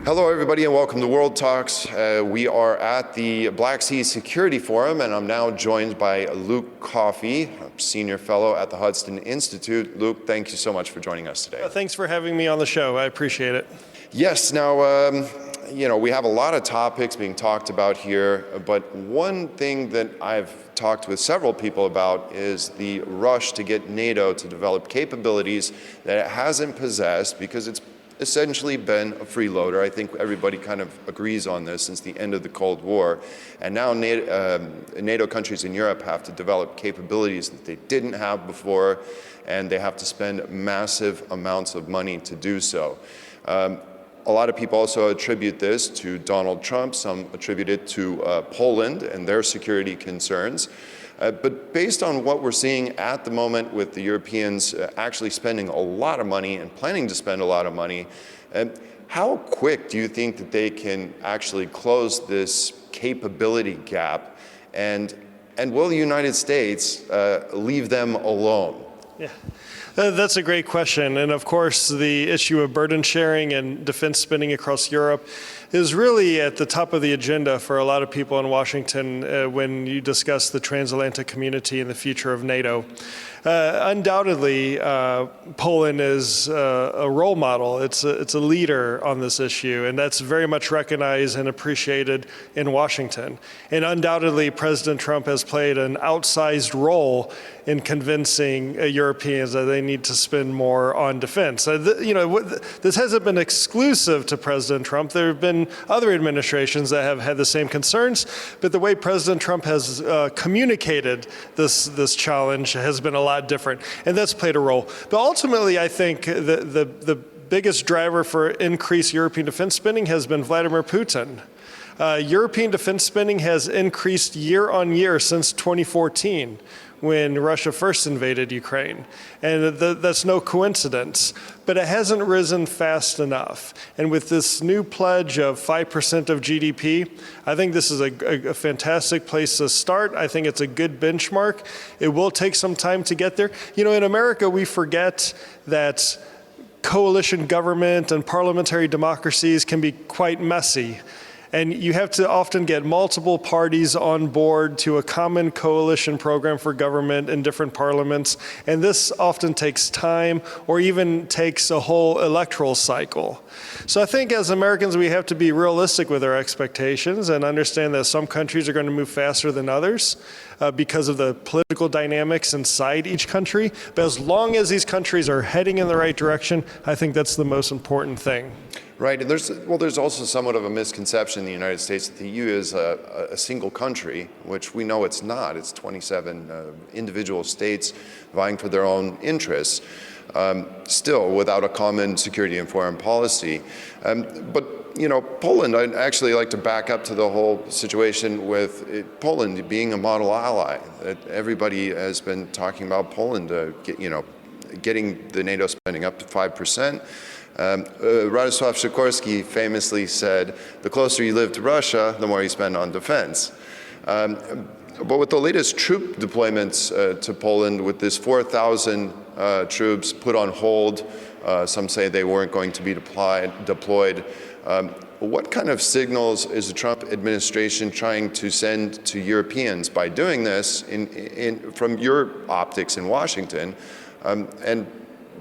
Hello, everybody, and welcome to World Talks. We are at the Black Sea Security Forum, and I'm now joined by Luke Coffey, a senior fellow at the Hudson Institute. Luke, thank you so much for joining us today. Thanks for having me on the show. I appreciate it. Yes, now, we have a lot of topics being talked about here, but one thing that I've talked with several people about is the rush to get NATO to develop capabilities that it hasn't possessed, because it's essentially been a freeloader. I think everybody kind of agrees on this since the end of the Cold War. And now NATO countries in Europe have to develop capabilities that they didn't have before, and they have to spend massive amounts of money to do so. A lot of people also attribute this to Donald Trump. Some attribute it to Poland and their security concerns. But based on what we're seeing at the moment with the Europeans actually spending a lot of money and planning to spend a lot of money, how quick do you think that they can actually close this capability gap? And will the United States leave them alone? Yeah. That's a great question. And of course, the issue of burden sharing and defense spending across Europe is really at the top of the agenda for a lot of people in Washington when you discuss the transatlantic community and the future of NATO. Undoubtedly, Poland is a role model. It's a leader on this issue, and that's very much recognized and appreciated in Washington. And undoubtedly, President Trump has played an outsized role in convincing Europeans that they need to spend more on defense. This hasn't been exclusive to President Trump. There have been other administrations that have had the same concerns, but the way President Trump has communicated this challenge has been a lot different, and that's played a role. But ultimately, I think the biggest driver for increased European defense spending has been Vladimir Putin. European defense spending has increased year on year since 2014, when Russia first invaded Ukraine. And that's no coincidence, but it hasn't risen fast enough. And with this new pledge of 5% of GDP, I think this is a fantastic place to start. I think it's a good benchmark. It will take some time to get there. You know, in America, we forget that coalition government and parliamentary democracies can be quite messy. And you have to often get multiple parties on board to a common coalition program for government in different parliaments. And this often takes time, or even takes a whole electoral cycle. So I think as Americans, we have to be realistic with our expectations and understand that some countries are going to move faster than others because of the political dynamics inside each country. But as long as these countries are heading in the right direction, I think that's the most important thing. Right, and there's also somewhat of a misconception in the United States that the EU is a single country, which we know it's not. It's 27 individual states vying for their own interests, still without a common security and foreign policy. But you know, Poland, I'd actually like to back up to the whole situation with Poland being a model ally. Everybody has been talking about Poland, getting the NATO spending up to 5%. Radosław Sikorski famously said, the closer you live to Russia, the more you spend on defense. But with the latest troop deployments to Poland, with this 4,000 troops put on hold, some say they weren't going to be deployed. What kind of signals is the Trump administration trying to send to Europeans by doing this from your optics in Washington? And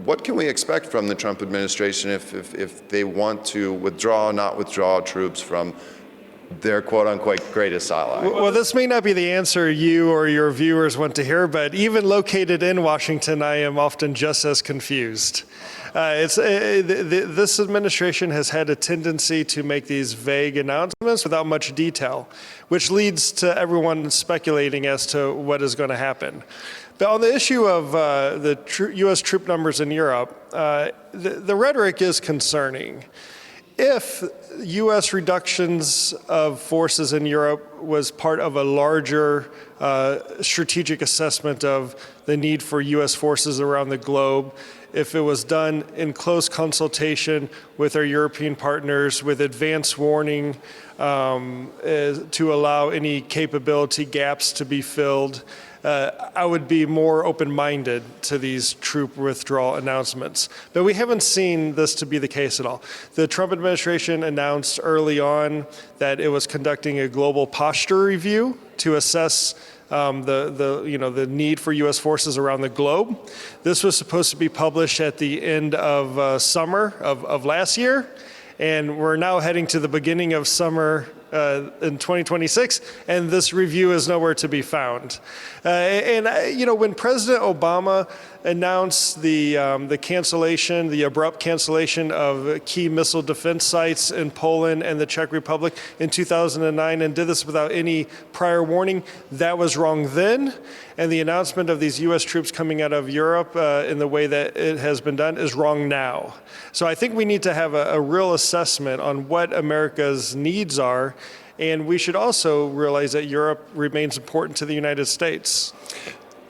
what can we expect from the Trump administration if they want to not withdraw troops from their quote-unquote greatest ally? Well, this may not be the answer you or your viewers want to hear, but even located in Washington, I am often just as confused. This administration has had a tendency to make these vague announcements without much detail, which leads to everyone speculating as to what is going to happen. But on the issue of the U.S. troop numbers in Europe, the rhetoric is concerning. If U.S. reductions of forces in Europe was part of a larger strategic assessment of the need for U.S. forces around the globe, if it was done in close consultation with our European partners, with advance warning to allow any capability gaps to be filled, I would be more open-minded to these troop withdrawal announcements. But we haven't seen this to be the case at all. The Trump administration announced early on that it was conducting a global posture review to assess the need for U.S. forces around the globe. This was supposed to be published at the end of summer of last year, and we're now heading to the beginning of summer in 2026, and this review is nowhere to be found. When President Obama announced the cancellation, the abrupt cancellation of key missile defense sites in Poland and the Czech Republic in 2009, and did this without any prior warning, that was wrong then. And the announcement of these U.S. troops coming out of Europe in the way that it has been done is wrong now. So I think we need to have a real assessment on what America's needs are, and we should also realize that Europe remains important to the United States.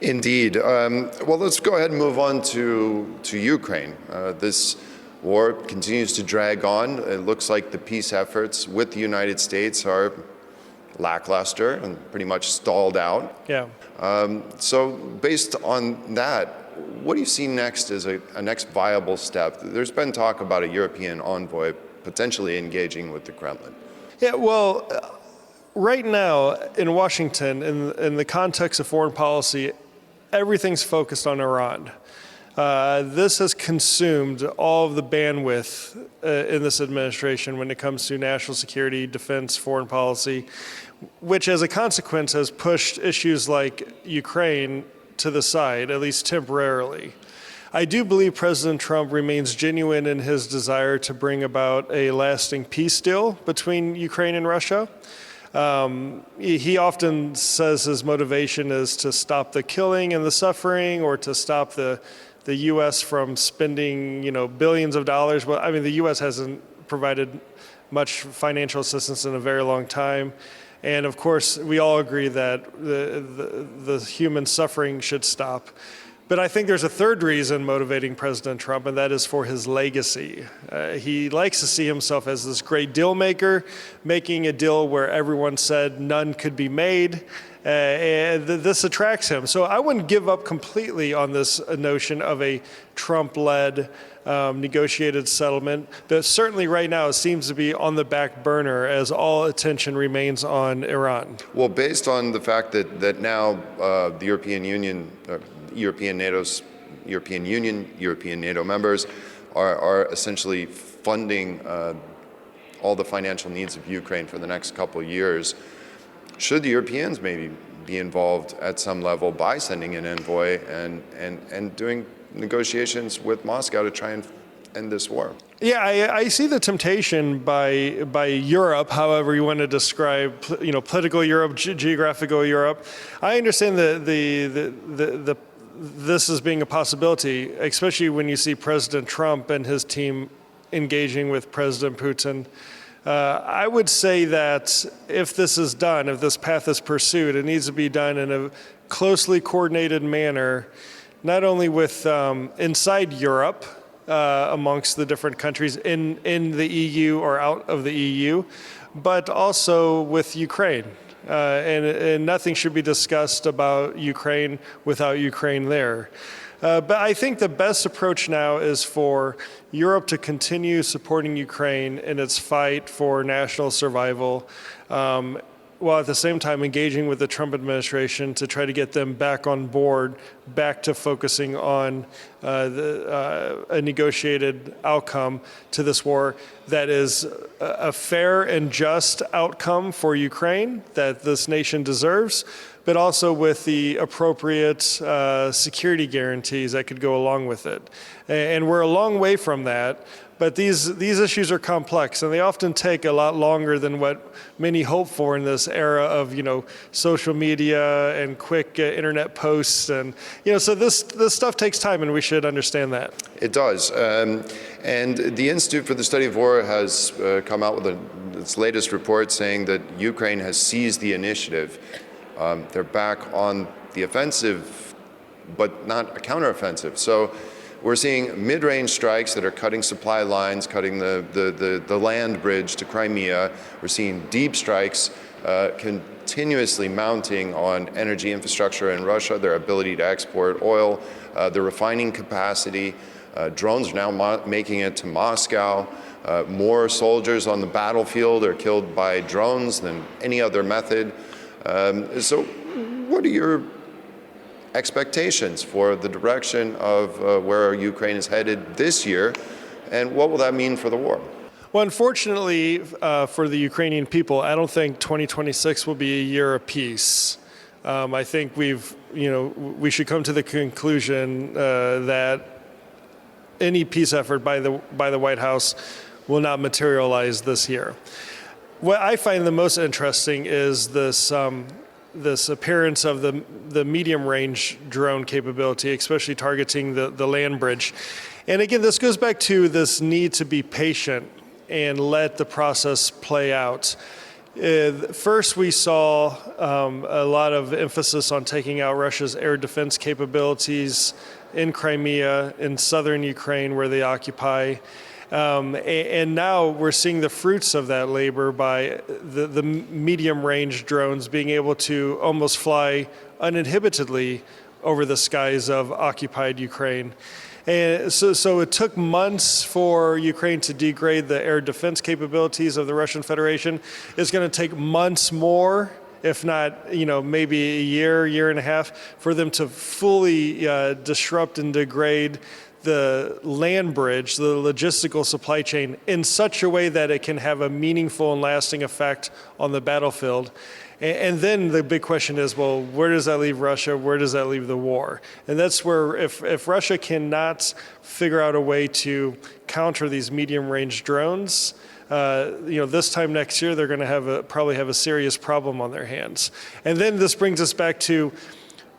Indeed. Well, let's go ahead and move on to Ukraine. This war continues to drag on. It looks like the peace efforts with the United States are lackluster and pretty much stalled out. Yeah. So based on that, what do you see next as a next viable step? There's been talk about a European envoy potentially engaging with the Kremlin. Yeah, well, right now in Washington, in the context of foreign policy, everything's focused on Iran. This has consumed all of the bandwidth in this administration when it comes to national security, defense, foreign policy, which as a consequence has pushed issues like Ukraine to the side, at least temporarily. I do believe President Trump remains genuine in his desire to bring about a lasting peace deal between Ukraine and Russia. He often says his motivation is to stop the killing and the suffering, or to stop the U.S. from spending, billions of dollars. Well, I mean, the U.S. hasn't provided much financial assistance in a very long time. And of course, we all agree that the human suffering should stop. But I think there's a third reason motivating President Trump, and that is for his legacy. He likes to see himself as this great deal maker, making a deal where everyone said none could be made. And this attracts him. So I wouldn't give up completely on this notion of a Trump-led negotiated settlement. But certainly right now it seems to be on the back burner as all attention remains on Iran. Well, based on the fact that now the European Union, European Union, European NATO members are essentially funding all the financial needs of Ukraine for the next couple of years, should the Europeans maybe be involved at some level by sending an envoy and doing negotiations with Moscow to try and end this war? Yeah, I see the temptation by Europe, however you want to describe, political Europe, geographical Europe. I understand this as being a possibility, especially when you see President Trump and his team engaging with President Putin. I would say that if this is done, if this path is pursued, it needs to be done in a closely coordinated manner, not only with inside Europe, amongst the different countries in the EU or out of the EU, but also with Ukraine. And nothing should be discussed about Ukraine without Ukraine there. But I think the best approach now is for Europe to continue supporting Ukraine in its fight for national survival, while at the same time engaging with the Trump administration to try to get them back on board, back to focusing on a negotiated outcome to this war that is a fair and just outcome for Ukraine that this nation deserves, but also with the appropriate security guarantees that could go along with it. And we're a long way from that, but these issues are complex, and they often take a lot longer than what many hope for in this era of social media and quick internet posts, and so this stuff takes time, and we should understand that. It does, and the Institute for the Study of War has come out with its latest report saying that Ukraine has seized the initiative. They're back on the offensive, but not a counteroffensive. So we're seeing mid-range strikes that are cutting supply lines, cutting the land bridge to Crimea. We're seeing deep strikes continuously mounting on energy infrastructure in Russia, their ability to export oil, the refining capacity. Drones are now making it to Moscow. More soldiers on the battlefield are killed by drones than any other method. So what are your expectations for the direction of where Ukraine is headed this year, and what will that mean for the war? Well, unfortunately for the Ukrainian people, I don't think 2026 will be a year of peace. I think we should come to the conclusion that any peace effort by the White House will not materialize this year. What I find the most interesting is this appearance of the medium-range drone capability, especially targeting the land bridge. And again, this goes back to this need to be patient and let the process play out. First, we saw a lot of emphasis on taking out Russia's air defense capabilities in Crimea, in southern Ukraine, where they occupy. And now we're seeing the fruits of that labor by the medium-range drones being able to almost fly uninhibitedly over the skies of occupied Ukraine. And so it took months for Ukraine to degrade the air defense capabilities of the Russian Federation. It's going to take months more, if not, maybe a year and a half, for them to fully disrupt and degrade the land bridge, the logistical supply chain, in such a way that it can have a meaningful and lasting effect on the battlefield. And then the big question is, well, where does that leave Russia? Where does that leave the war? And that's where if Russia cannot figure out a way to counter these medium-range drones, this time next year they're going to probably have a serious problem on their hands. And then this brings us back to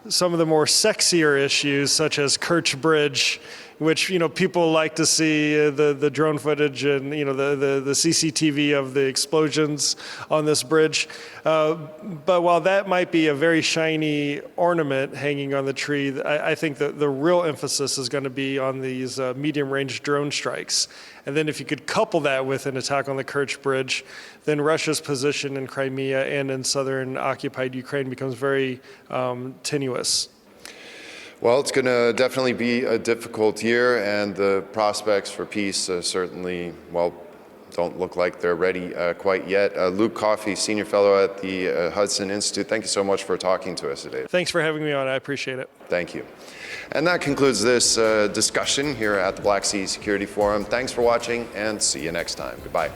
some of the more sexier issues, such as Kerch Bridge, which people like to see the drone footage and the CCTV of the explosions on this bridge. But while that might be a very shiny ornament hanging on the tree, I think that the real emphasis is going to be on these medium-range drone strikes. And then if you could couple that with an attack on the Kerch Bridge, then Russia's position in Crimea and in southern occupied Ukraine becomes very tenuous. Well, it's going to definitely be a difficult year, and the prospects for peace certainly, don't look like they're ready quite yet. Luke Coffey, Senior Fellow at the Hudson Institute, thank you so much for talking to us today. Thanks for having me on. I appreciate it. Thank you. And that concludes this discussion here at the Black Sea Security Forum. Thanks for watching, and see you next time. Goodbye.